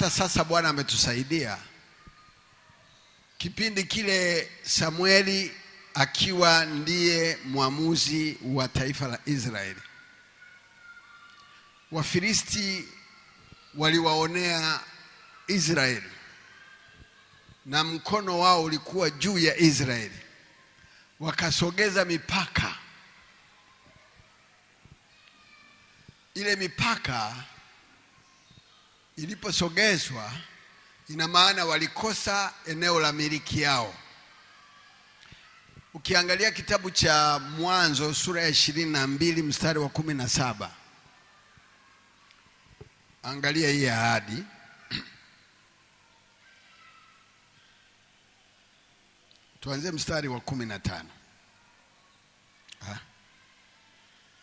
hata sasa Bwana ametusaidia. Kipindi kile Samueli akiwa ndiye mwamuzi wa taifa la Israeli, Wafilisti waliwaonea Israeli na mkono wao ulikuwa juu ya Israeli, wakasogeza mipaka. Ile mipaka iliposogezwa, ina maana walikosa eneo la miliki yao. Ukiangalia kitabu cha Mwanzo sura ya 22 mstari wa 17, angalia hii ahadi. Tuanze mstari wa 15.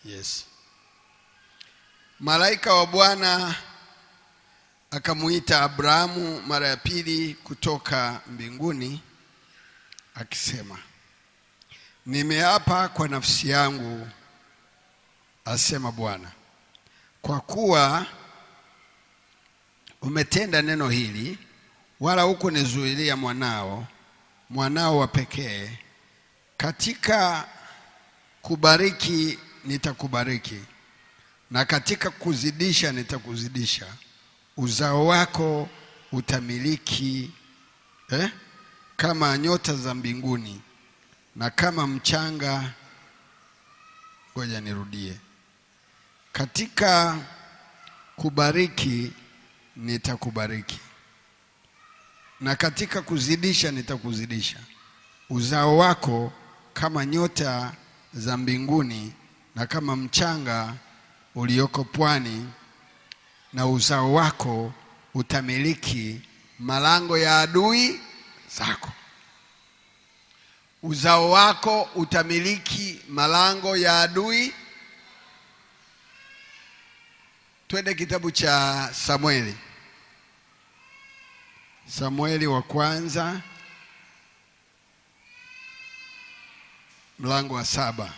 Yes. Malaika wa Bwana akamuita Abrahamu mara ya pili kutoka mbinguni akisema, nimeapa kwa nafsi yangu, asema Bwana, kwa kuwa umetenda neno hili, wala hukunizuilia mwanao wa pekee, katika kubariki nitakubariki, na katika kuzidisha nitakuzidisha. Uzao wako utamiliki kama nyota za mbinguni na kama mchanga. Ngoja nirudie. Katika kubariki nitakubariki, na katika kuzidisha nitakuzidisha. Uzao wako kama nyota za mbinguni na kama mchanga ulioko pwani, na uzao wako utamiliki malango ya adui zako. Uzao wako utamiliki malango ya adui. Twende kitabu cha Samueli wa kwanza mlango wa 7.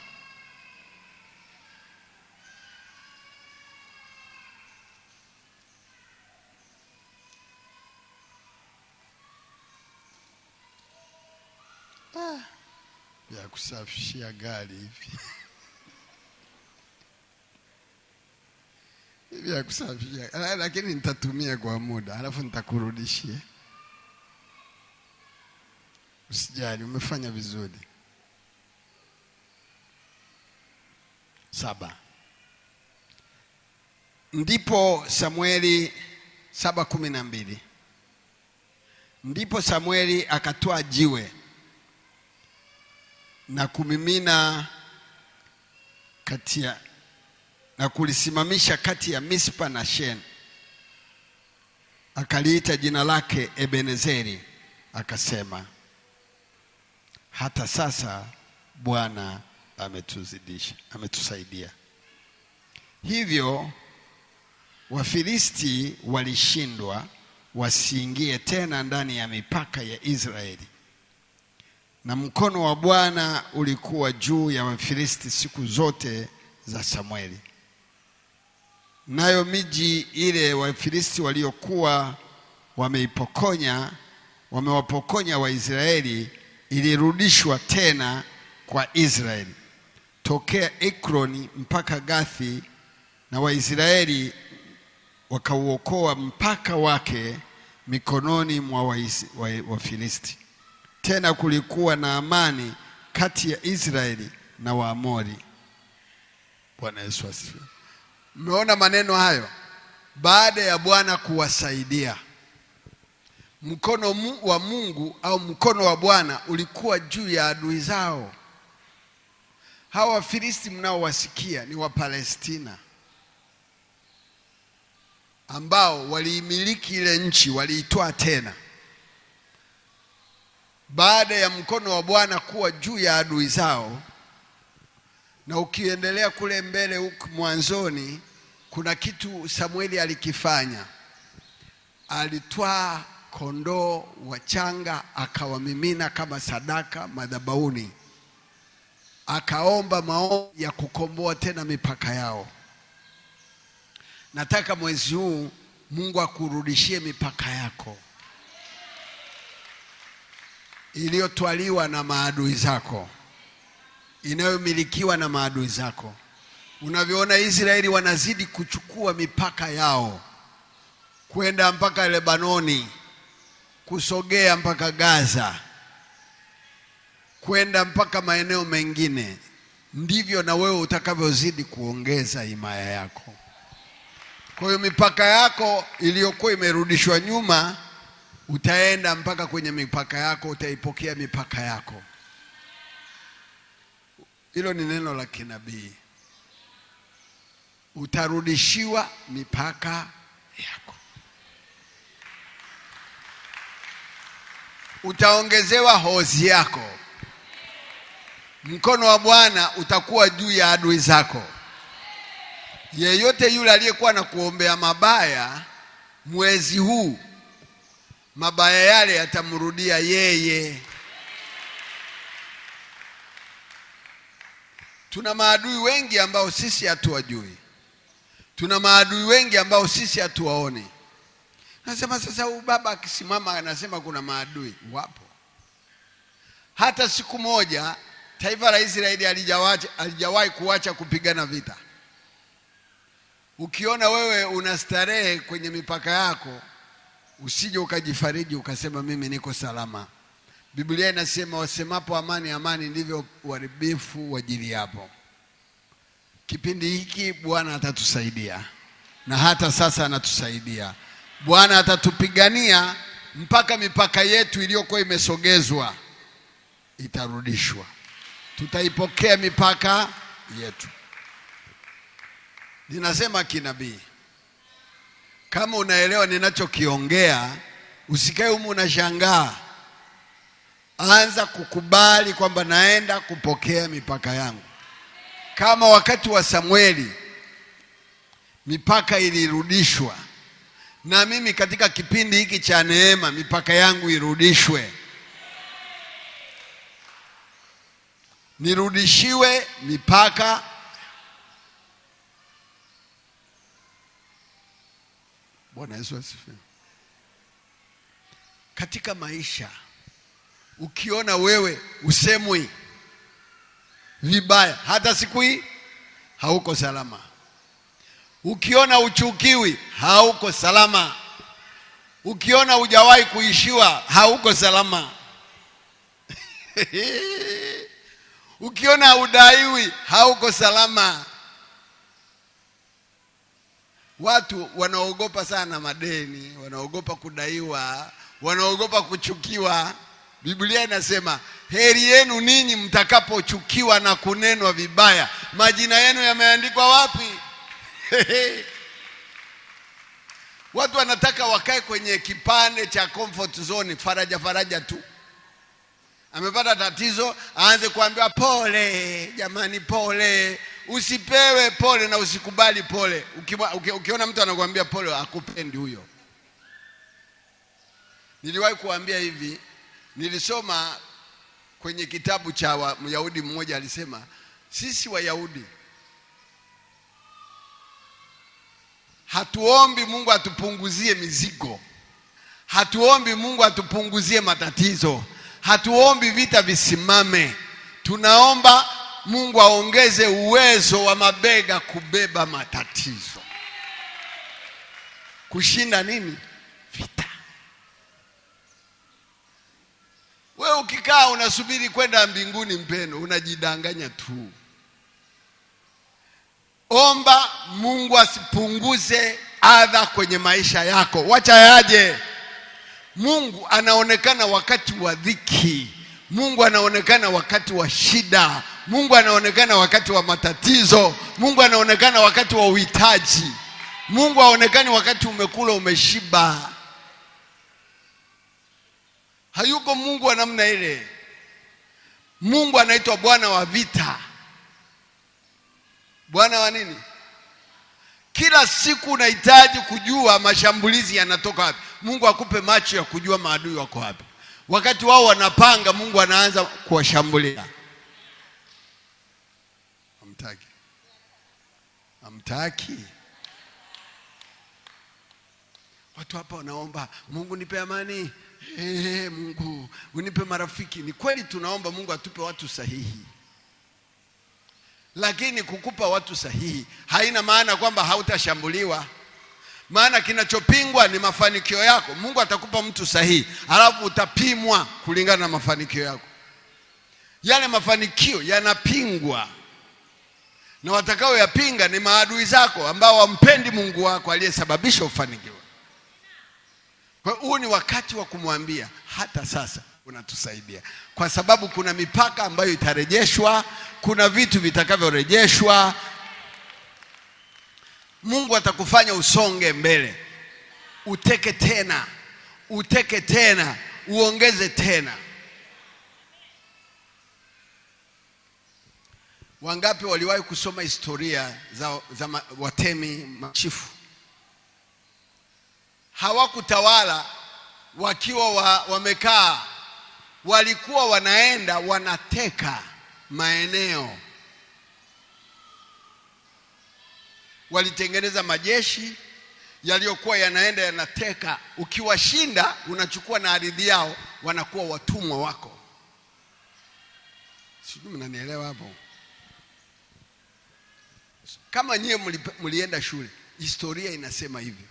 Ya kusafishia gari hivi. Hivi ya kusafishia, lakini nitatumia kwa muda, alafu nitakurudishia. Usijali, umefanya vizuri. 7. Ndipo Samueli 7:12. Ndipo Samueli akatoa jiwe na kumimina na kulisimamisha kati ya Mispa na Shen. Akaliita jina lake Ebenezeri, akasema, hata sasa Bwana ametusaidia. Hivyo Wafilisti walishindwa wasiingie tena ndani ya mipaka ya Israeli, na mkono wa Bwana ulikuwa juu ya Wafilisti siku zote za Samueli. Nayo miji ile Wafilisti waliokuwa wamewapokonya Waisraeli ilirudishwa tena kwa Israeli, tokea Ekroni mpaka Gathi, na Waisraeli wakauokoa mpaka wake mikononi mwa Wafilisti. Tena kulikuwa na amani kati ya Israeli na Waamori. Bwana Yesu asifiwe. Mmeona maneno hayo? Baada ya Bwana kuwasaidia, mkono wa Mungu au mkono wa Bwana ulikuwa juu ya adui zao. Hawa Wafilisti mnaowasikia ni Wapalestina ambao waliimiliki ile nchi, waliitoa tena baada ya mkono wa Bwana kuwa juu ya adui zao. Na ukiendelea kule mbele huko mwanzoni, kuna kitu Samueli alikifanya. Alitwaa kondoo wachanga akawamimina kama sadaka madhabahuni, akaomba maombi ya kukomboa tena mipaka yao. Nataka mwezi huu Mungu akurudishie mipaka yako iliyotwaliwa na maadui zako, inayomilikiwa na maadui zako. Unavyoona Israeli wanazidi kuchukua mipaka yao, kwenda mpaka Lebanoni, kusogea mpaka Gaza, kwenda mpaka maeneo mengine, ndivyo na wewe utakavyozidi kuongeza himaya yako. Kwa hiyo mipaka yako iliyokuwa imerudishwa nyuma, utaenda mpaka kwenye mipaka yako, utaipokea mipaka yako. Hilo ni neno la kinabii. Utarudishiwa mipaka yako. Utaongezewa hozi yako. Mkono wa Bwana utakuwa juu ya adui zako. Yeyote yule aliyekuwa na kuombea mabaya, mwezi huu mabaya yale yatamrudia yeye. Tuna maadui wengi ambao sisi hatuwajui. Tuna maadui wengi ambao sisi hatuwaoni. Nasema sasa huyu baba akisimama anasema kuna maadui. Wapo. Hata siku moja taifa la Israeli halijawahi kuacha kupigana vita. Ukiona wewe unastarehe kwenye mipaka yako, usije ukajifariji ukasema mimi niko salama. Biblia inasema wasemapo amani amani, ndivyo uharibifu wajiliapo. Kipindi hiki Bwana atatusaidia, na hata sasa anatusaidia. Bwana atatupigania mpaka mipaka yetu iliyokuwa imesogezwa itarudishwa. Tutaipokea mipaka yetu. Ninasema kinabii. Kama unaelewa ninachokiongea, usikae humu unashangaa. Anza kukubali kwamba naenda kupokea mipaka yangu. Kama wakati wa Samueli mipaka ilirudishwa, na mimi katika kipindi hiki cha neema mipaka yangu irudishwe. Nirudishiwe mipaka. Bwana Yesu asifiwe. Katika maisha ukiona wewe usemwi vibaya, hata siku hii hauko salama. Ukiona uchukiwi, hauko salama. Ukiona hujawahi kuishiwa, hauko salama. Ukiona udaiwi, hauko salama. Watu wanaogopa sana madeni, wanaogopa kudaiwa, wanaogopa kuchukiwa. Biblia inasema heri yenu ninyi mtakapochukiwa na kunenwa vibaya. Majina yenu yameandikwa wapi? Watu wanataka wakae kwenye kipande cha comfort zone, faraja tu. Amepata tatizo, aanze kuambiwa pole, jamani pole. Usipewe pole na usikubali pole. Ukiona mtu anakuambia pole, akupendi huyo. Niliwahi kuambia hivi, nilisoma kwenye kitabu cha Myahudi mmoja, alisema sisi Wayahudi hatuombi Mungu atupunguzie mizigo, hatuombi Mungu atupunguzie matatizo, hatuombi vita visimame. Tunaomba Mungu aongeze uwezo wa mabega kubeba matatizo, kushinda nini? Vita. Wewe ukikaa unasubiri kwenda mbinguni, mpendo, unajidanganya tu. Omba Mungu asipunguze adha kwenye maisha yako. Wacha yaje. Mungu anaonekana wakati wa dhiki. Mungu anaonekana wakati wa shida. Mungu anaonekana wakati wa matatizo. Mungu anaonekana wakati wa uhitaji. Mungu haonekani wakati umekula umeshiba. Hayuko Mungu wa namna ile. Mungu anaitwa Bwana wa vita. Bwana wa nini? Kila siku unahitaji kujua mashambulizi yanatoka wapi. Mungu akupe macho ya kujua maadui wako wapi. Wakati wao wanapanga, Mungu anaanza kuwashambulia. Hamtaki. Watu hapa wanaomba, Mungu nipe amani. Mungu unipe marafiki. Ni kweli tunaomba Mungu atupe watu sahihi. Lakini kukupa watu sahihi haina maana kwamba hautashambuliwa. Maana kinachopingwa ni mafanikio yako. Mungu atakupa mtu sahihi, alafu utapimwa kulingana na mafanikio yako. Yale mafanikio yanapingwa, na watakao yapinga ni maadui zako ambao wampendi Mungu wako aliyesababisha ufanikiwe. Kwa hiyo huu ni wakati wa kumwambia, hata sasa unatusaidia, kwa sababu kuna mipaka ambayo itarejeshwa, kuna vitu vitakavyorejeshwa. Mungu atakufanya usonge mbele, uteke tena, uongeze tena. Wangapi waliwahi kusoma historia za watemi machifu? Hawakutawala wakiwa wamekaa, walikuwa wanaenda wanateka maeneo. Walitengeneza majeshi yaliyokuwa yanaenda yanateka. Ukiwashinda unachukua na ardhi yao, wanakuwa watumwa wako. Sijui mnanielewa hapo? Kama nyie mlienda shule, historia inasema hivyo.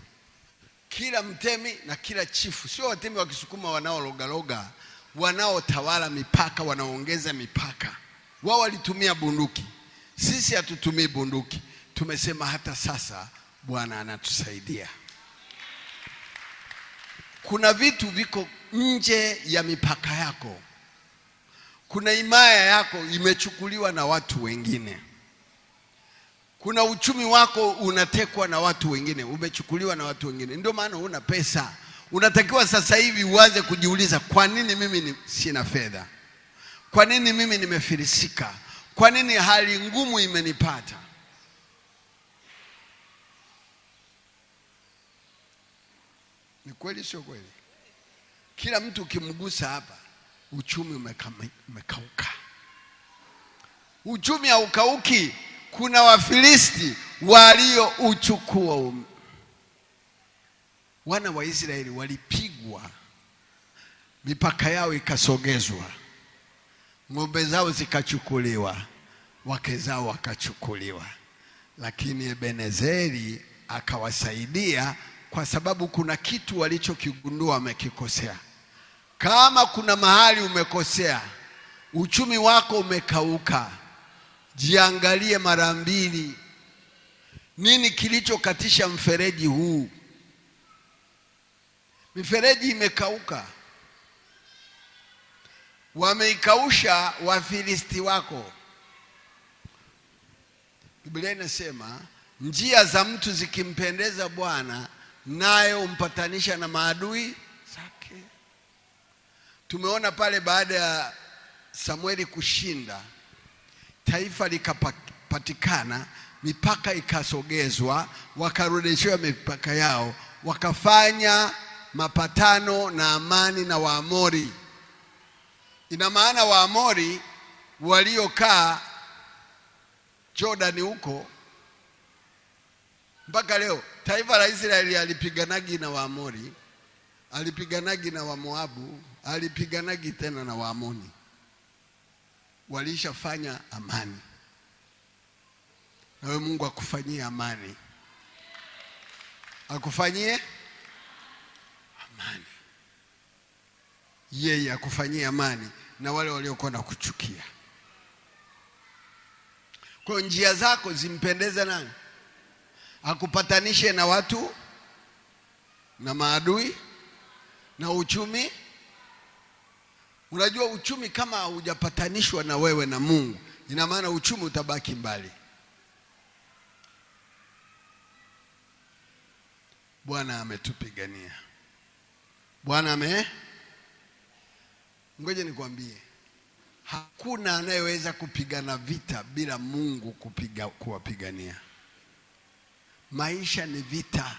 Kila mtemi na kila chifu, sio watemi wa Kisukuma wanaologaloga, wanaotawala mipaka, wanaongeza mipaka. Wao walitumia bunduki, sisi hatutumii bunduki. Tumesema hata sasa Bwana anatusaidia. Kuna vitu viko nje ya mipaka yako. Kuna himaya yako imechukuliwa na watu wengine. Kuna uchumi wako unatekwa na watu wengine, umechukuliwa na watu wengine. Ndio maana huna pesa. Unatakiwa sasa hivi uanze kujiuliza, kwa nini mimi sina fedha? Kwa nini mimi nimefilisika? Kwa nini hali ngumu imenipata? Ni kweli sio kweli? Kila mtu ukimgusa hapa, uchumi umekauka. Uchumi haukauki. Kuna Wafilisti waliouchukua. Wana wa Israeli walipigwa, mipaka yao ikasogezwa, ng'ombe zao zikachukuliwa, wake zao wakachukuliwa. Lakini Ebenezeri akawasaidia, kwa sababu kuna kitu walichokigundua wamekikosea. Kama kuna mahali umekosea, uchumi wako umekauka, jiangalie mara mbili. Nini kilichokatisha mfereji huu? Mifereji imekauka. Wameikausha Wafilisti wako. Biblia inasema njia za mtu zikimpendeza Bwana, naye umpatanisha na maadui zake. Tumeona pale baada ya Samueli kushinda, taifa likapatikana, mipaka ikasogezwa, wakarudishiwa mipaka yao, wakafanya mapatano na amani na Waamori. Ina maana Waamori waliokaa Jordan huko mpaka leo, taifa la Israeli alipiganagi na Waamori, alipiganagi na Wamoabu, alipiganagi tena na Waamoni. Walishafanya amani. Na wewe Mungu akufanyie amani, akufanyie amani. Yeye akufanyie amani na wale waliokuwa na kuchukia. Kwa njia zako zimpendeze nani? Akupatanishe na watu na maadui na uchumi. Unajua uchumi kama haujapatanishwa na wewe na Mungu, ina maana uchumi utabaki mbali. Bwana ametupigania. Ngoja nikwambie, hakuna anayeweza kupigana vita bila Mungu kuwapigania. Maisha ni vita.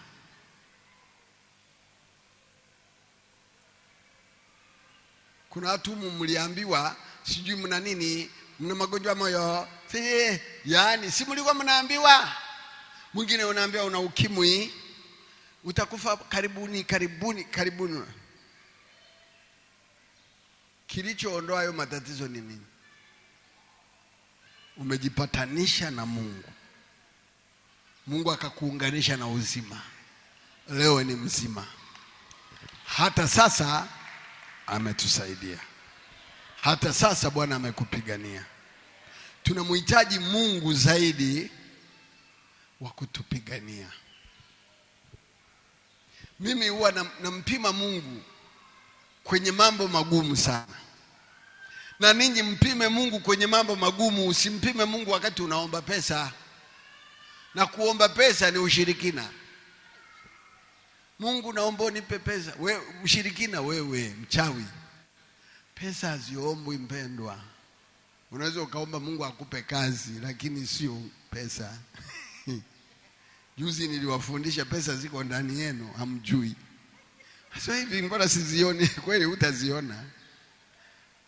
Kuna watu mliambiwa sijui mna nini, mna magonjwa moyo. Yaani si mlikuwa mnaambiwa? Mwingine unaambiwa una ukimwi, utakufa karibuni. Kilichoondoa hayo matatizo ni nini? Umejipatanisha na Mungu. Mungu akakuunganisha na uzima. Leo ni mzima. Hata sasa ametusaidia. Hata sasa Bwana amekupigania. Tunamhitaji Mungu zaidi wa kutupigania. Mimi huwa nampima Mungu kwenye mambo magumu sana. Na ninyi mpime Mungu kwenye mambo magumu. Usimpime Mungu wakati unaomba pesa. Na kuomba pesa ni ushirikina. Mungu naomba unipe pesa. Wewe mshirikina, wewe mchawi. Pesa haziombwi mpendwa. Unaweza ukaomba Mungu akupe kazi lakini sio pesa. Juzi niliwafundisha pesa ziko ndani yenu, hamjui. Sasa hivi mbona sizioni? Kweli utaziona.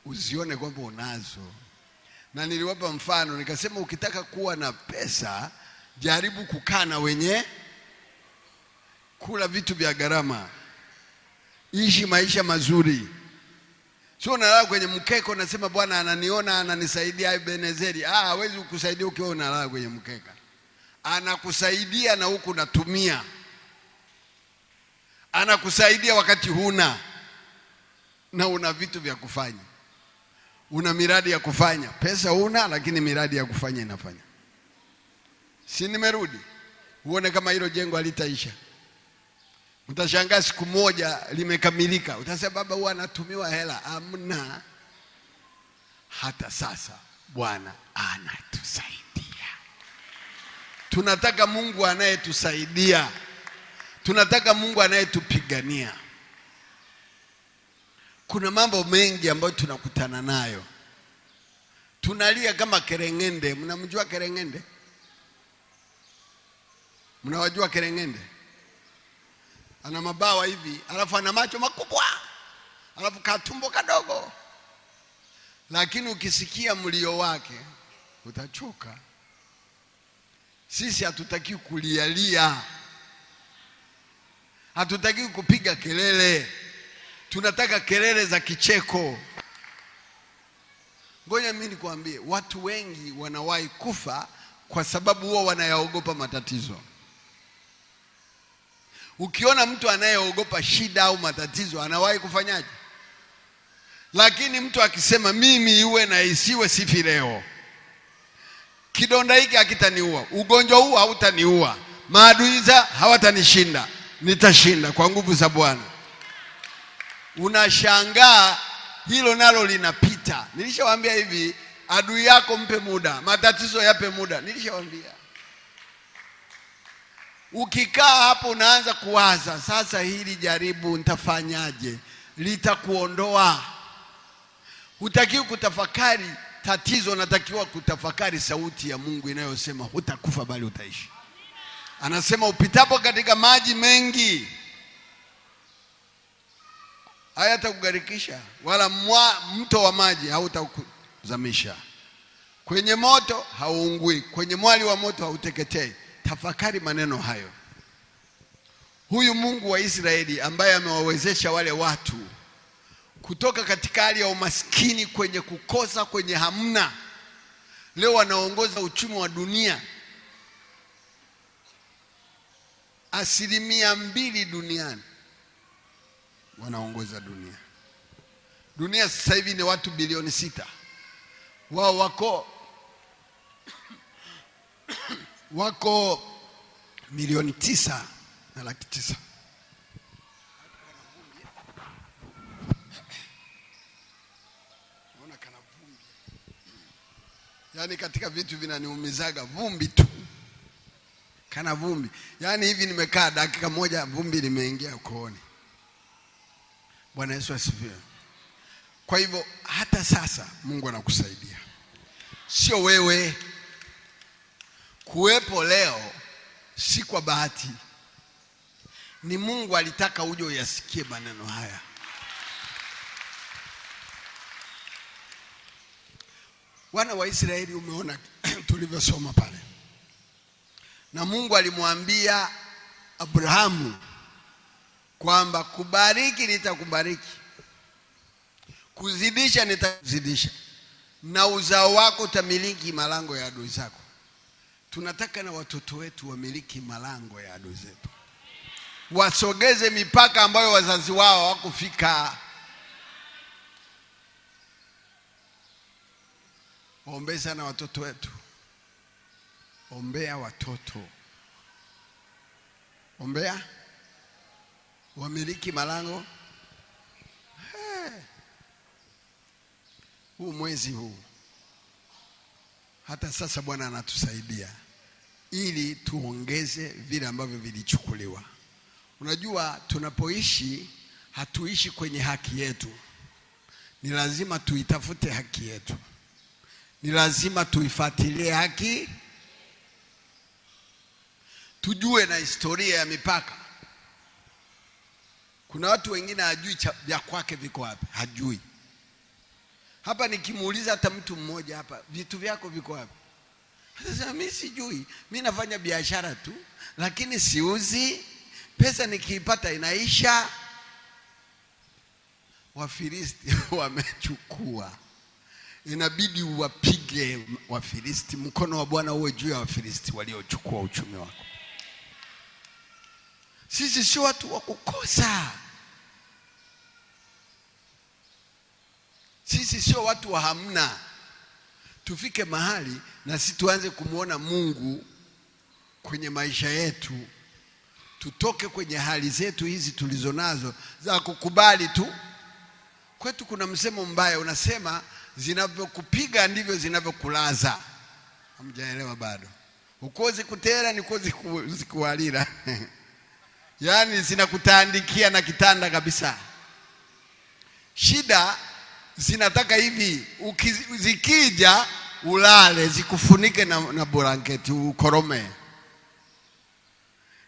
Uzione kwamba unazo. Na niliwapa mfano nikasema ukitaka kuwa na pesa, jaribu kukaa na wenye kula vitu vya gharama. Ishi maisha mazuri. Sio unalala kwenye mkeka unasema Bwana ananiona ananisaidia Ebenezeri. Hawezi kukusaidia ukiwa unalala kwenye mkeka. Anakusaidia na huku unatumia. Anakusaidia wakati huna. Na una vitu vya kufanya. Una miradi ya kufanya. Pesa huna lakini miradi ya kufanya inafanya. Si nimerudi? Uone kama hilo jengo halitaisha. Utashangaa siku moja limekamilika. Utasema baba huwa anatumiwa hela. Amna. Hata sasa Bwana anatusaidia. Tunataka Mungu anayetusaidia. Tunataka Mungu anayetupigania. Kuna mambo mengi ambayo tunakutana nayo. Tunalia kama kerengende. Mnamjua kerengende? Mnawajua kerengende? Ana mabawa hivi, alafu ana macho makubwa, alafu katumbo kadogo. Lakini ukisikia mlio wake utachoka. Sisi hatutaki kulialia. Hatutaki kupiga kelele. Tunataka kelele za kicheko. Ngoja mimi nikwambie, watu wengi wanawahi kufa kwa sababu wao wanayaogopa matatizo. Ukiona mtu anayeogopa shida au matatizo anawahi kufanyaje? Lakini mtu akisema mimi iwe na isiwe sifi leo. Kidonda hiki hakitaniua, ugonjwa huu hautaniua, maadui hawatanishinda, nitashinda kwa nguvu za Bwana. Unashangaa hilo nalo linapita. Nilishawaambia hivi, adui yako mpe muda, matatizo yape muda. Nilishawaambia. Ukikaa hapo unaanza kuwaza, sasa hili jaribu nitafanyaje? Litakuondoa. Hutakiwi kutafakari tatizo, unatakiwa kutafakari sauti ya Mungu inayosema hutakufa bali utaishi. Anasema upitapo katika maji mengi hayatakugharikisha, wala mto wa maji hautakuzamisha. Kwenye moto hauungui, kwenye mwali wa moto hauteketei. Tafakari maneno hayo. Huyu Mungu wa Israeli ambaye amewawezesha wale watu kutoka katika hali ya umaskini, kwenye kukosa, kwenye hamna, leo wanaongoza uchumi wa dunia. 2% duniani wanaongoza dunia. Dunia sasa hivi ni watu bilioni 6. Wao wako milioni 9.9. Naona kana vumbi. Yaani katika vitu vinaniumizaga vumbi tu. Kana vumbi. Yaani hivi nimekaa dakika moja vumbi limeingia kooni. Bwana Yesu asifiwe. Kwa hivyo hata sasa Mungu anakusaidia. Sio wewe. Kuwepo leo si kwa bahati. Ni Mungu alitaka uje uyasikie maneno haya. Wana wa Israeli umeona tulivyosoma pale. Na Mungu alimwambia Abrahamu kwamba kubariki nitakubariki, kuzidisha nitakuzidisha, na uzao wako utamiliki malango ya adui zako. Tunataka na watoto wetu wamiliki malango ya adui zetu, wasogeze mipaka ambayo wazazi wao hawakufika. Ombea sana watoto wetu, ombea watoto, ombea wamiliki malango. Huu mwezi huu hata sasa Bwana anatusaidia ili tuongeze vile ambavyo vilichukuliwa. Unajua, tunapoishi hatuishi kwenye haki yetu. Ni lazima tuitafute haki yetu, ni lazima tuifuatilie haki, tujue na historia ya mipaka. Kuna watu wengine hajui vya kwake viko wapi, hajui. Hapa nikimuuliza hata mtu mmoja hapa, vitu vyako viko wapi? Sasa mimi sijui, mimi nafanya biashara tu, lakini siuzi, pesa nikiipata inaisha. Wafilisti wamechukua. Inabidi uwapige Wafilisti. Mkono wa Bwana uwe juu ya Wafilisti waliochukua uchumi wako. Sisi sio watu wa kukosa. Sisi sio watu wa hamna. Tufike mahali na sisi tuanze kumuona Mungu kwenye maisha yetu. Tutoke kwenye hali zetu hizi tulizonazo za kukubali tu. Kwetu kuna msemo mbaya unasema, zinavyokupiga ndivyo zinavyokulaza. Hamjaelewa bado. Ukozi kutera ni kozi zikualira. Yaani zinakutandikia na kitanda kabisa. Shida zinataka hivi, zikija ulale, zikufunike na blanketi ukorome.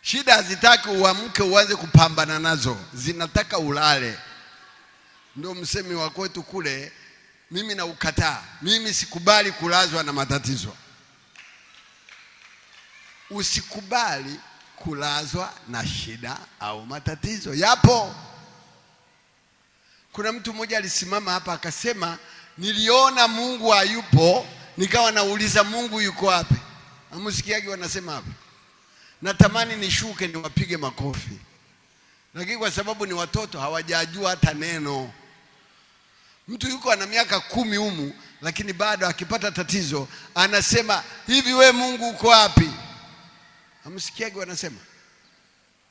Shida hazitaki uamke uanze kupambana nazo, zinataka ulale. Ndio msemi wa kwetu kule, mimi na ukataa. Mimi sikubali kulazwa na matatizo. Usikubali kulazwa na shida au matatizo. Yapo. Kuna mtu mmoja alisimama hapa akasema, niliona Mungu hayupo, nikawa nauliza Mungu yuko wapi? Amusikiaje wanasema hapa? Natamani nishuke niwapige makofi. Lakini kwa sababu ni watoto hawajajua hata neno. Mtu yuko ana miaka 10 humu, lakini bado akipata tatizo anasema, hivi we Mungu uko wapi? Amusikiaje wanasema?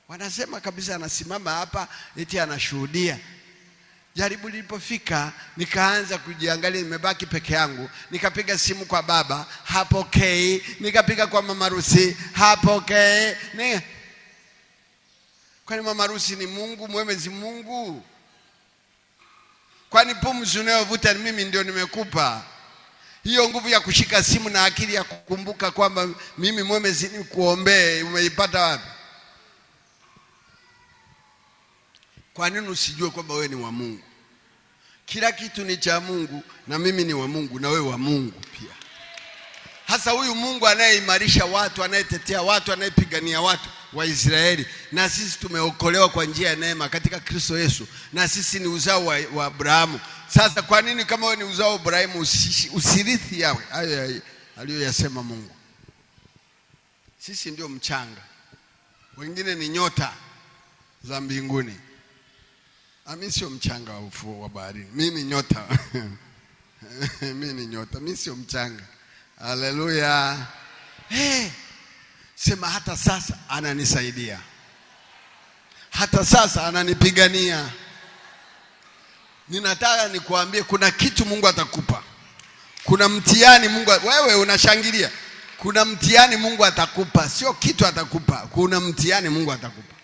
Wanasema kabisa, anasimama hapa eti anashuhudia. Jaribu lilipofika, nikaanza kujiangalia, nimebaki peke yangu. Nikapiga simu kwa baba, hapokei. Nikapiga kwa mama Rusi, hapokei. Kwani mama Rusi ni Mungu, Mwenyezi Mungu? Kwani pumzi unayovuta mimi ndio nimekupa? Hiyo nguvu ya kushika simu na akili ya kukumbuka kwamba mimi Mwenyezi ni kuombee, umeipata wapi? Kwa nini usijue kwamba wewe ni wa Mungu? Kila kitu ni cha Mungu, na mimi ni wa Mungu na wewe wa Mungu pia. Hasa huyu Mungu anayeimarisha watu, anayetetea watu, anayepigania watu wa Israeli, na sisi tumeokolewa kwa njia ya neema katika Kristo Yesu, na sisi ni uzao wa Abrahamu. Sasa kwa nini kama wewe ni uzao wa Abrahamu usirithi yawe hayo aliyoyasema Mungu? Sisi ndio mchanga, wengine ni nyota za mbinguni. Mimi sio mchanga wa ufuo wa bahari, mimi ni nyota. Mimi ni nyota, mimi sio mchanga. Haleluya. Sema hata sasa ananisaidia, hata sasa ananipigania. Ninataka nikuambie kuna kitu Mungu atakupa. Kuna mtihani Mungu, wewe unashangilia. Kuna mtihani Mungu atakupa, sio kitu atakupa. Kuna mtihani Mungu atakupa.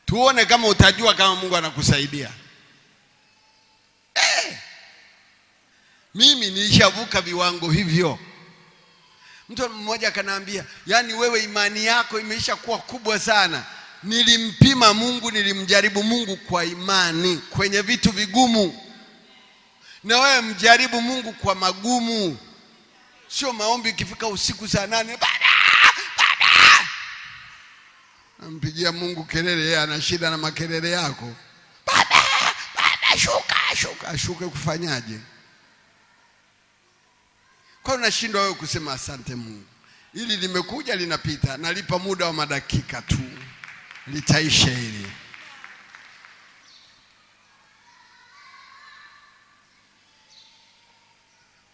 Tuone kama utajua kama Mungu anakusaidia. Mimi nilishavuka viwango hivyo. Mtu mmoja akaniambia, yani wewe imani yako imeisha kuwa kubwa sana. Nilimpima Mungu, nilimjaribu Mungu kwa imani kwenye vitu vigumu. Na wewe mjaribu Mungu kwa magumu. Sio maombi ikifika usiku saa 8, baba. Nampigia Mungu kelele, yeye ana shida na makelele yako. Baba, shuka kufanyaje? Kwa hiyo unashindwa wewe kusema asante Mungu. Hili limekuja linapita, nalipa muda wa madakika tu, litaisha hili.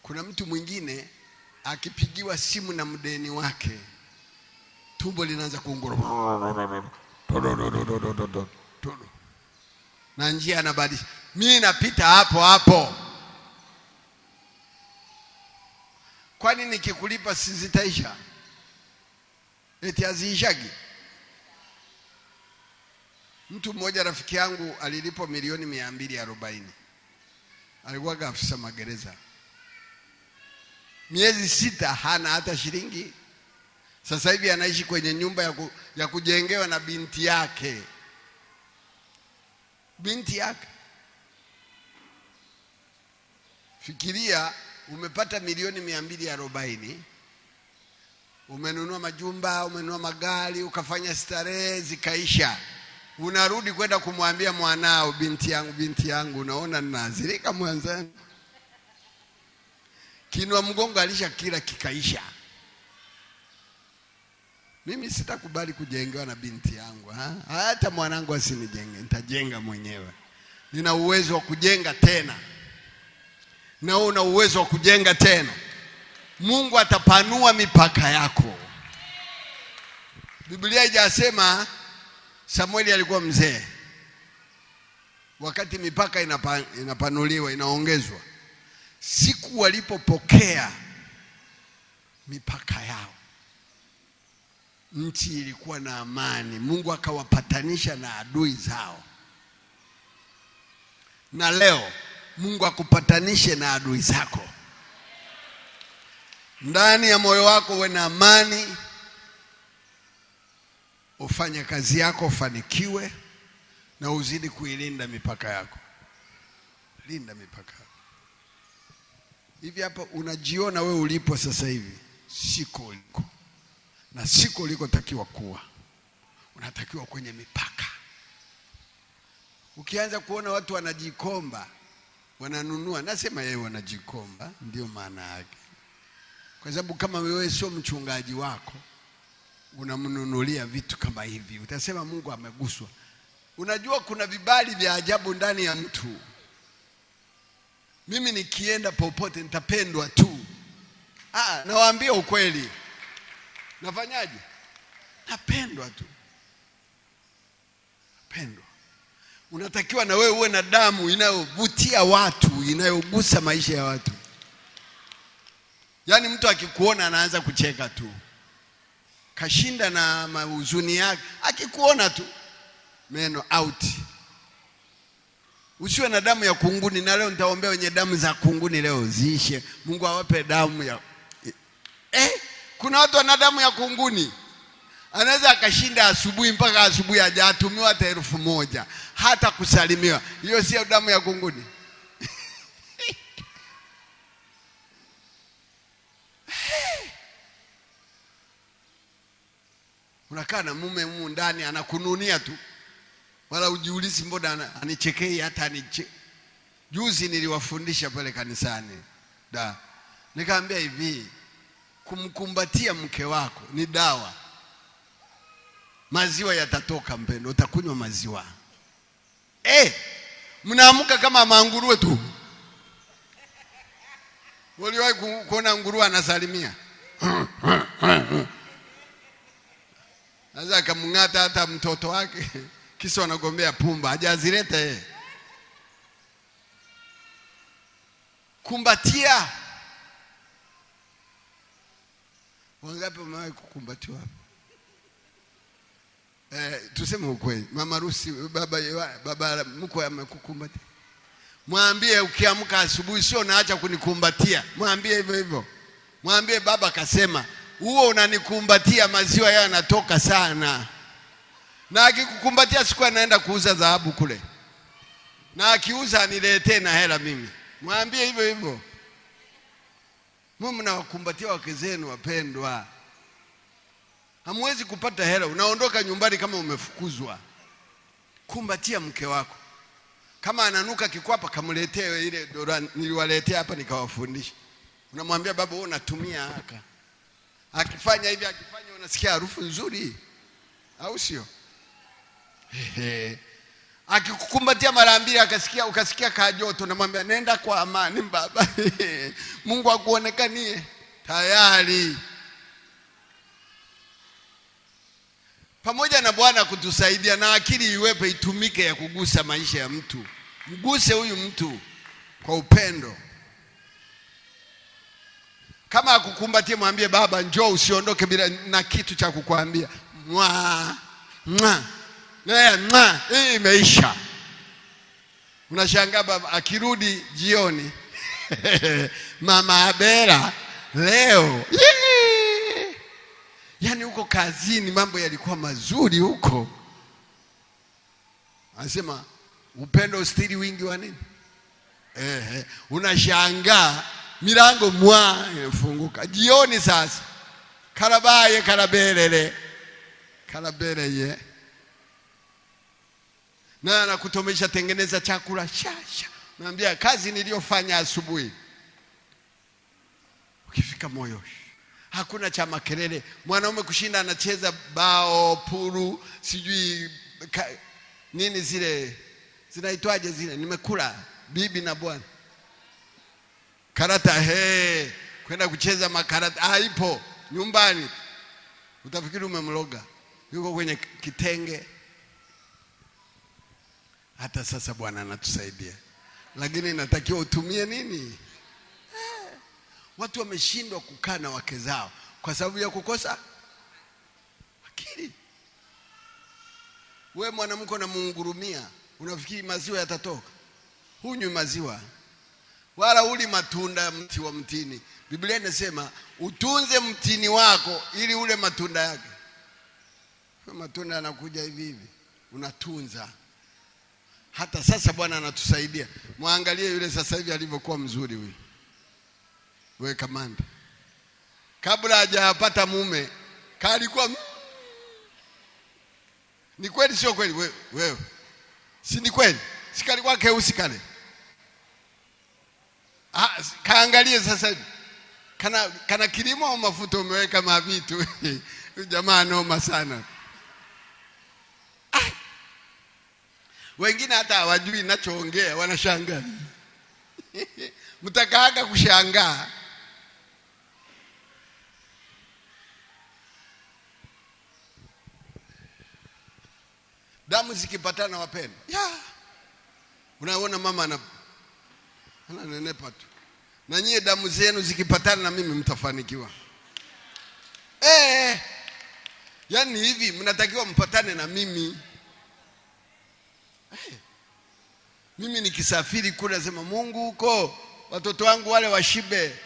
Kuna mtu mwingine akipigiwa simu na mdeni wake, tumbo linaanza kuunguruma na njia anabadilisha. Mimi napita hapo hapo. Kwani nikikulipa sizitaisha? Eti haziishagi? Mtu mmoja rafiki yangu alilipo milioni 240. Alikuwa afisa magereza. Miezi 6 hana hata shilingi. Sasa hivi anaishi kwenye nyumba ya kujengewa na binti yake. Binti yake. Fikiria, umepata milioni 240. Umenunua majumba, umenunua magari, ukafanya starehe zikaisha. Unarudi kwenda kumwambia mwanao, binti yangu, unaona ninazirika mwanzani. Kinua mgongo alisha kila kikaisha. Mimi sitakubali kujengewa na binti yangu. Hata mwanangu asinijenge, nitajenga mwenyewe. Nina uwezo wa kujenga tena. Na una uwezo wa kujenga tena. Mungu atapanua mipaka yako. Biblia haijasema Samueli alikuwa mzee wakati mipaka inapanuliwa, inaongezwa. Siku walipopokea mipaka yao, nchi ilikuwa na amani. Mungu akawapatanisha na adui zao. Na leo Mungu akupatanishe na adui zako. Ndani ya moyo wako uwe na amani. Ufanye kazi yako, ufanikiwe, na uzidi kuilinda mipaka yako. Linda mipaka yako. Hivi hapa unajiona wewe ulipo sasa hivi, siko uliko. Na siko uliko takiwa kuwa. Unatakiwa kwenye mipaka. Ukianza kuona watu wanajikomba, wananunua, nasema yeye wanajikomba, ndio maana yake. Kwa sababu kama wewe sio mchungaji wako, unamnunulia vitu kama hivi, utasema Mungu ameguswa. Unajua kuna vibali vya ajabu ndani ya mtu. Mimi nikienda popote nitapendwa tu. Nawaambia ukweli. Nafanyaje? Napendwa tu. Pendwa. Unatakiwa na wewe uwe na damu inayovutia watu, inayogusa maisha ya watu. Yaani mtu akikuona anaanza kucheka tu. Kashinda na mahuzuni yake, akikuona tu meno out. Usiwe na damu ya kunguni. Na leo nitaombea wenye damu za kunguni leo ziishe. Mungu awape damu ya kuna watu wana damu ya kunguni. Anaweza akashinda asubuhi mpaka asubuhi hajatumiwa hata 1000, hata kusalimiwa. Hiyo sio damu ya kunguni. Unakaa na mume humu ndani anakununia tu. Wala ujiulizi mbona anichekei hata aniche. Juzi niliwafundisha pale kanisani. Nikaambia hivi, kumkumbatia mke wako ni dawa. Maziwa yatatoka mpendo, utakunywa maziwa. Mnaamka kama manguruwe tu. Waliwahi kuona nguruwe anasalimia? Sasa akamng'ata hata mtoto wake, kisa wanagombea pumba, hajazileta Kumbatia. Wangapi wamewahi kukumbatiwa? Tuseme ukweli, mama Rusi, baba mkwe amekukumbatia. Mwambie ukiamka asubuhi sio naacha kunikumbatia. Mwambie hivyo hivyo. Mwambie baba kasema, huo unanikumbatia maziwa yanatoka sana. Na akikukumbatia siku anaenda kuuza dhahabu kule. Na akiuza aniletee na hela mimi. Mwambie hivyo hivyo. Mungu mnawakumbatia wake zenu wapendwa. Hamwezi kupata hela, unaondoka nyumbani kama umefukuzwa. Kumbatia mke wako. Kama ananuka kikwapa, kamletee ile dora niliwaletea hapa nikawafundisha. Unamwambia baba, wewe unatumia haka. Akifanya hivi, akifanya unasikia harufu nzuri. Au sio? Akikukumbatia mara mbili ukasikia kajoto, unamwambia nenda kwa amani baba. Mungu akuonekanie. Tayari. Pamoja na Bwana kutusaidia na akili iwepe itumike ya kugusa maisha ya mtu. Mguse huyu mtu kwa upendo. Kama akukumbatie, mwambie baba, njoo, usiondoke bila na kitu cha kukuambia. Mwa. Hii imeisha. Unashangaa baba akirudi jioni. Mama Abera leo. Yaani huko kazini mambo yalikuwa mazuri huko. Anasema upendo usitiri wingi wa nini? Unashangaa milango imefunguka. Jioni sasa. Karabaye karabelele. Karabeleye. Na anakutomesha tengeneza chakula shasha. Naambia kazi niliyofanya asubuhi. Ukifika moyo hakuna cha makelele. Mwanaume kushinda anacheza bao, puru, sijui nini zile. Zinaitwaje zile? Nimekula bibi na bwana. Karata kwenda kucheza makarata. Haipo nyumbani. Utafikiri umemloga. Yuko kwenye kitenge. Hata sasa Bwana anatusaidia. Lakini inatakiwa utumie nini? Watu wameshindwa kukaa na wake zao kwa sababu ya kukosa akili. Wewe mwanamke unamuungurumia, unafikiri maziwa yatatoka? Hunywi maziwa. Wala uli matunda mti wa mtini. Biblia inasema utunze mtini wako ili ule matunda yake. Matunda yanakuja hivi hivi. Unatunza. Hata sasa Bwana anatusaidia. Muangalie yule sasa hivi alivyokuwa mzuri huyu. Wewe kamanda. Kabla hajapata mume, kalikuwa ni kweli sio kweli wewe? Si ni kweli? Si kalikuwa keusi kale. Kaangalie sasa hivi. Kana kilimo au mafuta umeweka mavitu. Jamaa noma sana. Wengine hata hawajui ninachoongea, wanashangaa. Mtakaaga kushangaa. Damu zikipatana wapenda. Unaona mama ananenepa tu. Na nyie damu zenu zikipatana na mimi mtafanikiwa. Yaani hivi mnatakiwa mpatane na mimi. Mimi nikisafiri kule nasema Mungu huko watoto wangu wale washibe,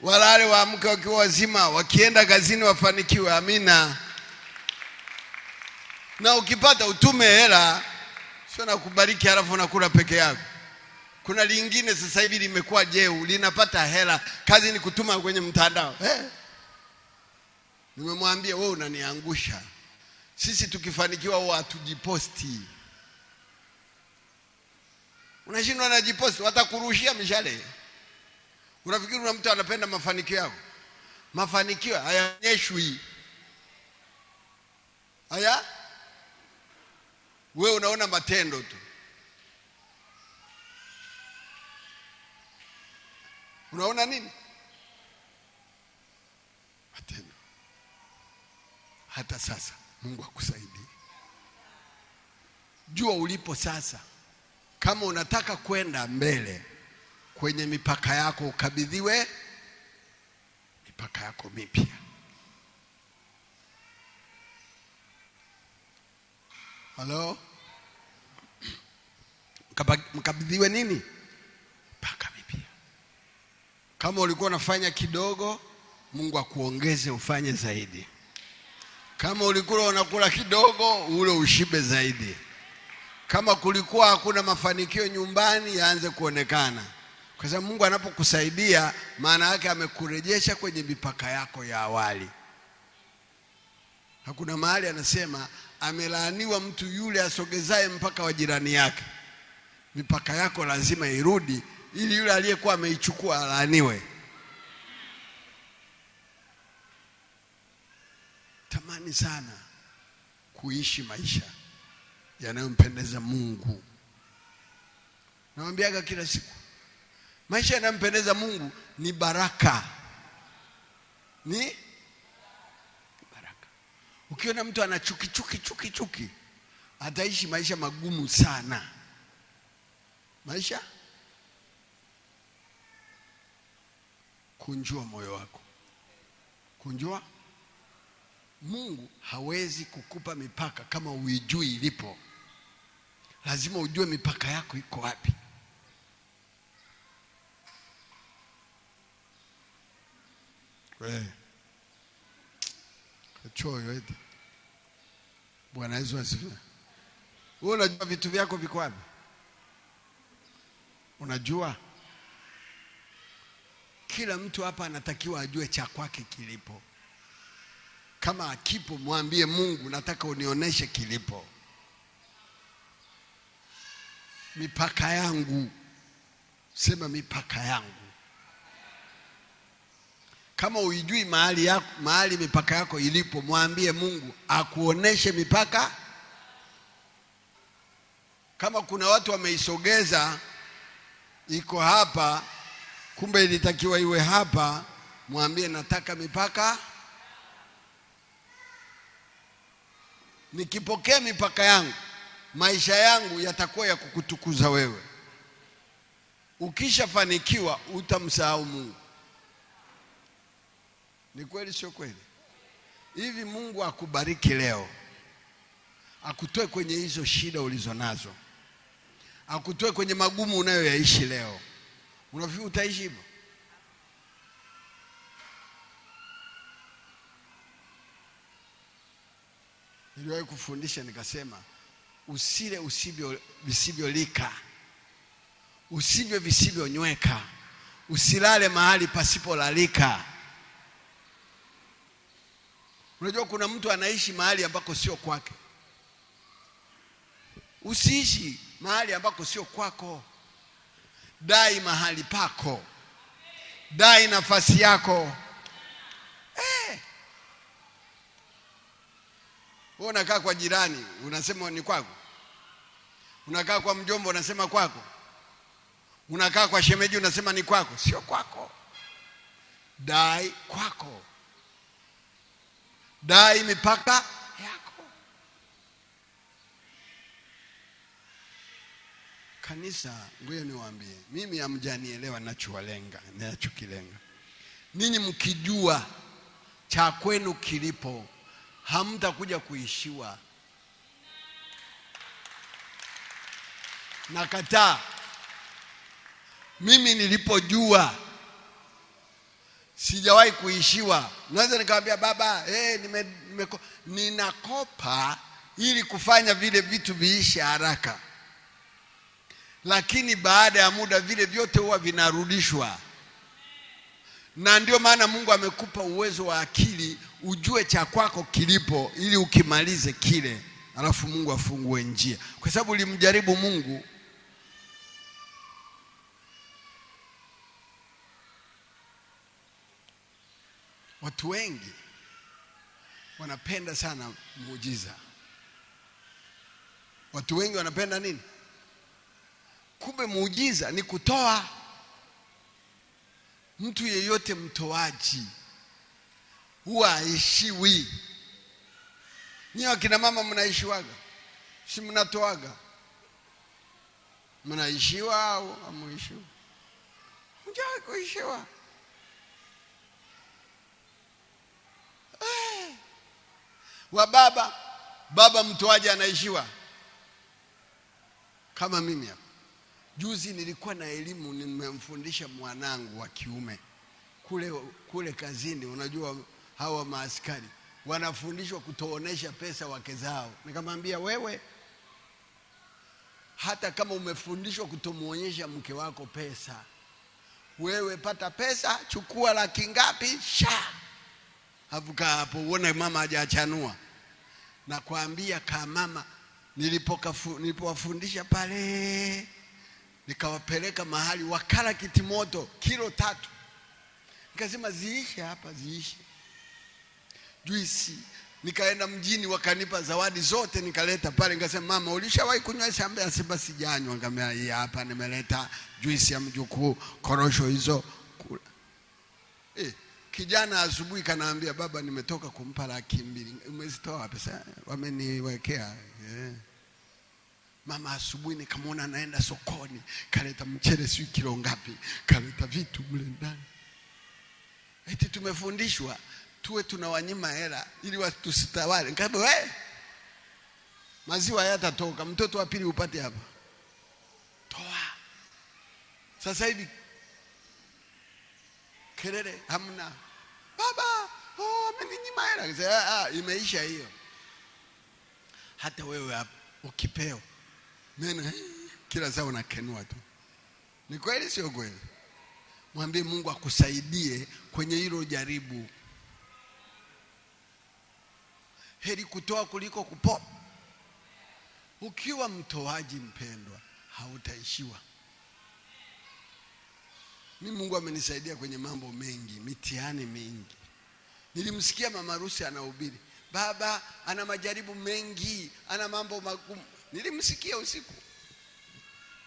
walale waamke wakiwa wazima, wakienda kazini wafanikiwe. Amina. Na ukipata utume hela, sio na kubariki halafu unakula peke yako. Kuna lingine sasa hivi limekuwa jeu, linapata hela, kazi ni kutuma kwenye mtandao. Nimemwambia wewe unaniangusha. Sisi tukifanikiwa wao hatujiposti. Unashindwa na jiposti, watakurushia mishale. Unafikiri una mtu anapenda mafanikio yako? Mafanikio hayanyeshwi. Wewe unaona matendo tu. Unaona nini? Matendo. Hata sasa Mungu akusaidie. Jua ulipo sasa. Kama unataka kwenda mbele kwenye mipaka yako, ukabidhiwe mipaka yako mipya. Halo? Mkabidhiwe nini? Mipaka mipya. Kama ulikuwa unafanya kidogo, Mungu akuongeze ufanye zaidi. Kama ulikuwa unakula kidogo, ule ushibe zaidi. Kama kulikuwa hakuna mafanikio nyumbani, yaanze kuonekana. Kwa sababu Mungu anapokusaidia, maana yake amekurejesha kwenye mipaka yako ya awali. Hakuna mahali anasema amelaaniwa mtu yule asogezaye mpaka wa jirani yake. Mipaka yako lazima irudi ili yule aliyekuwa ameichukua alaaniwe. Tamani sana kuishi maisha yanayompendeza Mungu. Nawaambiaga kila siku, maisha yanayompendeza Mungu ni baraka. Ni baraka. Ukiona mtu ana chuki, ataishi maisha magumu sana. Maisha, kunjua moyo wako. Kunjua. Mungu hawezi kukupa mipaka kama uijui ilipo. Lazima ujue mipaka yako iko wapi. Choyo eti. Bwana Yesu asifiwe. Wewe unajua vitu vyako viko wapi? Unajua? Kila mtu hapa anatakiwa ajue cha kwake kilipo. Kama akipo, mwambie Mungu, nataka unionyeshe kilipo. Mipaka yangu. Sema mipaka yangu. Kama uijui mahali mipaka yako ilipo, mwambie Mungu akuoneshe mipaka. Kama kuna watu wameisogeza iko hapa, kumbe ilitakiwa iwe hapa, mwambie nataka mipaka. Nikipokea mipaka yangu, maisha yangu yatakuwa ya kukutukuza wewe. Ukishafanikiwa utamsahau Mungu. Ni kweli sio kweli? Hivi Mungu akubariki leo, akutoe kwenye hizo shida ulizonazo, akutoe kwenye magumu unayoyaishi leo. Unafikiri utaishi hivyo? Niliwahi kufundisha nikasema, usile visivyolika, usinywe visivyonyweka, usilale mahali pasipolalika. Unajua kuna mtu anaishi mahali ambako sio kwake. Usiishi mahali ambako sio kwako. Dai mahali pako. Dai nafasi yako. Wewe unakaa kwa jirani, unasema ni kwako. Unakaa kwa mjomba, unasema kwako. Unakaa kwa shemeji, unasema ni kwako. Sio kwako. Dai kwako. Dai mipaka yako. Kanisa, ngoja niwaambie, mimi hamjanielewa ninachokilenga. Ninyi mkijua cha kwenu kilipo, hamtakuja kuishiwa. Nakataa. Mimi nilipojua sijawahi kuishiwa. Naweza nikamwambia baba, ninakopa ili kufanya vile vitu viishe haraka. Lakini baada ya muda vile vyote huwa vinarudishwa. Na ndio maana Mungu amekupa uwezo wa akili, ujue cha kwako kilipo ili ukimalize kile, alafu Mungu afungue njia. Kwa sababu ulimjaribu Mungu. Watu wengi wanapenda sana muujiza. Watu wengi wanapenda nini? Kumbe muujiza ni kutoa. Mtu yeyote mtoaji huwa aishiwi. Nyinyi wakina mama mnaishiwaga? Si mnatoaga? Mnaishiwa au hamuishiwi? Mjawahi kuishiwa? Wa baba mtoaji anaishiwa? Kama mimi hapa. Juzi nilikuwa na elimu, nimemfundisha mwanangu wa kiume kule kazini. Unajua hawa maaskari wanafundishwa kutoonesha pesa wake zao. Nikamwambia, wewe hata kama umefundishwa kutomuonyesha mke wako pesa, wewe pata pesa, chukua laki ngapi, avuka hapo, uone mama hajaachanua. Na kuambia kama nilipowafundisha pale, nikawapeleka mahali wakala kitimoto kilo 3. Nikasema ziishe hapa, ziishe. Juisi nikaenda mjini, wakanipa zawadi zote, nikaleta pale. Nikasema mama, ulishawahi kunywa shamba? Asema sijanywa. Nikamwambia hii hapa nimeleta juisi ya mjukuu, korosho hizo kula. Kijana asubuhi kanaambia, baba nimetoka kumpa 200,000. Umezitoa wapi? Sasa wameniwekea. Mama asubuhi nikamwona anaenda sokoni, kaleta mchele sio kilo ngapi, kaleta vitu mle ndani. Eti tumefundishwa tuwe tunawanyima hela ili watusitawale. Nikamwambia maziwa hayatatoka, mtoto wa pili upate hapa. Toa. Sasa hivi kelele hamna. Baba, ameninyima hela. Imeisha hiyo. Hata wewe hapo ukipeo mena kila saa unakenua tu. Ni kweli sio kweli? Mwambie Mungu akusaidie kwenye hilo jaribu. Heri kutoa kuliko kupoa. Ukiwa mtoaji mpendwa, hautaishiwa. Mimi Mungu amenisaidia kwenye mambo mengi, mitihani mingi. Nilimsikia mama Rusi anahubiri, baba ana majaribu mengi, ana mambo magumu. Nilimsikia usiku.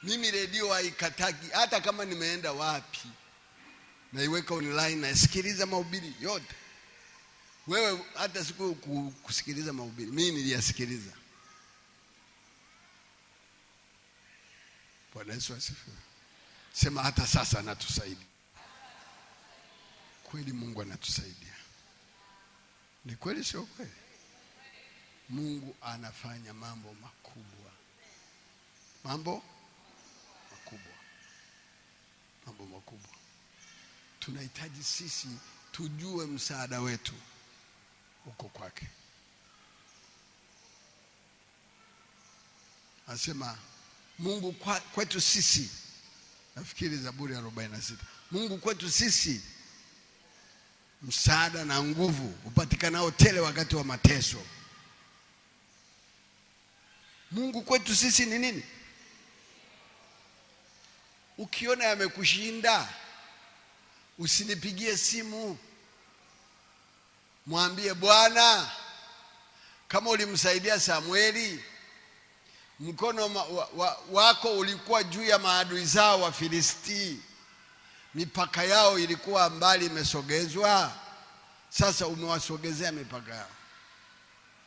Mimi redio haikatagi, hata kama nimeenda wapi naiweka online, nasikiliza mahubiri yote. Wewe hata siku kusikiliza mahubiri, mimi niliyasikiliza. Bwana Yesu asifiwe. Sema hata sasa anatusaidia. Kweli Mungu anatusaidia. Ni kweli sio kweli? Mungu anafanya mambo makubwa. Mambo makubwa. Mambo makubwa. Tunahitaji sisi tujue msaada wetu uko kwake. Anasema Mungu kwetu sisi, nafikiri Zaburi ya 46. Mungu kwetu sisi msaada na nguvu upatikanao tele wakati wa mateso. Mungu kwetu sisi ni nini? Ukiona yamekushinda, usinipigie simu. Mwambie Bwana, kama ulimsaidia Samueli, mkono wako ulikuwa juu ya maadui zao wa Filisti, mipaka yao ilikuwa mbali, imesogezwa. Sasa umewasogezea mipaka yao.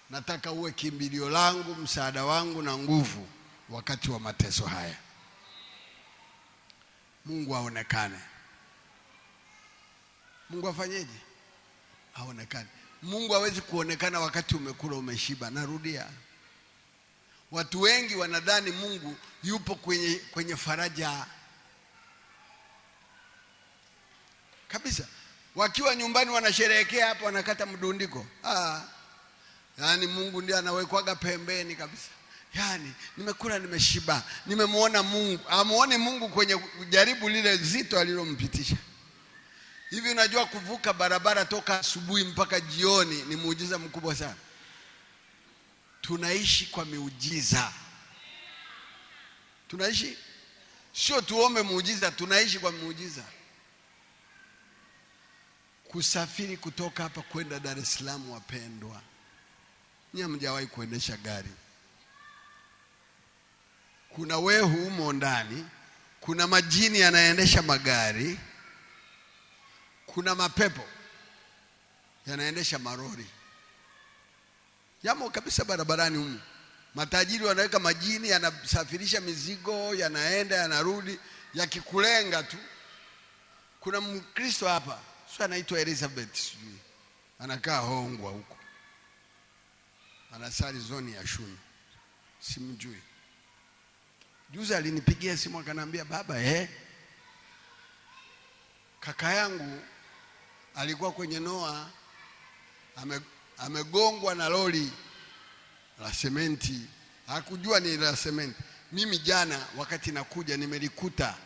Nataka uwe kimbilio langu, msaada wangu na nguvu wakati wa mateso haya. Mungu aonekane. Mungu afanyeje? Aonekane. Mungu hawezi kuonekana wakati umekula umeshiba. Narudia. Watu wengi wanadhani Mungu yupo kwenye faraja kabisa. Wakiwa nyumbani wanasherehekea hapo, wanakata mdundiko. Yaani Mungu ndiye anawekwaga pembeni kabisa. Yaani nimekula nimeshiba, nimemwona Mungu. Amuone Mungu kwenye jaribu lile zito alilompitisha. Hivi unajua kuvuka barabara toka asubuhi mpaka jioni ni muujiza mkubwa sana. Tunaishi kwa miujiza. Tunaishi, sio tuombe muujiza, tunaishi kwa muujiza. Kusafiri kutoka hapa kwenda Dar es Salaam, wapendwa, nyinyi hamjawahi kuendesha gari. Kuna wehu humo ndani, kuna majini yanaendesha magari, kuna mapepo yanaendesha marori. Yamo kabisa barabarani humu. Matajiri wanaweka majini, yanasafirisha mizigo, yanaenda yanarudi, yakikulenga tu. Kuna Mkristo hapa, sio anaitwa Elizabeth sijui. Anakaa Hongwa huko. Anasali zoni ya Shunu. Simjui. Juzi alinipigia simu akaniambia, baba kaka yangu alikuwa kwenye Noa, amegongwa na lori la sementi. Hakujua ni la sementi. Mimi jana wakati nakuja nimelikuta.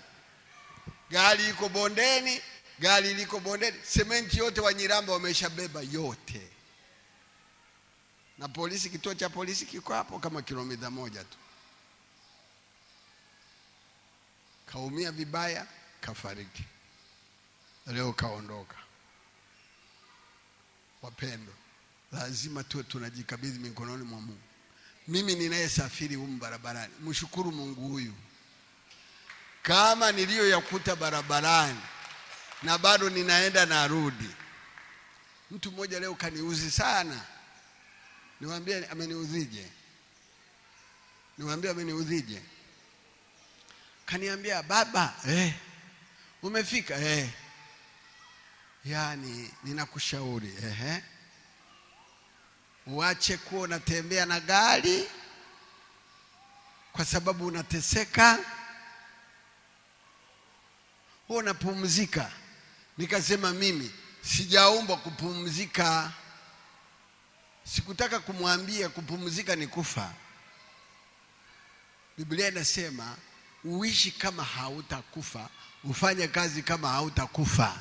Gari liko bondeni, sementi yote Wanyiramba wameshabeba yote. na polisi, kituo cha polisi kiko hapo kama kilomita 1 tu. Kaumia vibaya, kafariki, leo kaondoka. Wapendwa, lazima tuwe tunajikabidhi mikononi mwa Mungu. Mimi ninayesafiri humu barabarani, mshukuru Mungu huyu. Kama niliyoyakuta barabarani na bado ninaenda narudi. Mtu mmoja leo kaniuzi sana. Niwaambie ameniudhije? Niwaambie ameniudhije? Kaniambia, baba, umefika? Yani ninakushauri, uache kuwa unatembea na gari kwa sababu unateseka. Unapumzika. Nikasema mimi sijaumbwa kupumzika. Sikutaka kumwambia kupumzika ni kufa. Biblia inasema uishi kama hautakufa, ufanye kazi kama hautakufa.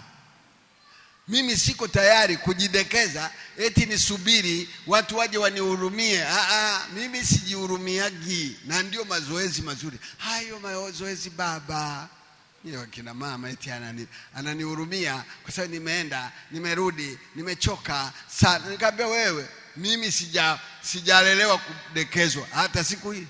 Mimi siko tayari kujidekeza eti nisubiri watu waje wanihurumie. Mimi sijihurumiagi, na ndio mazoezi mazuri hayo mazoezi. Baba, hiyo kina mama eti ananihurumia kwa sababu nimeenda, nimerudi, nimechoka sana. Nikamwambia, wewe, mimi sijalelewa kudekezwa hata siku hii.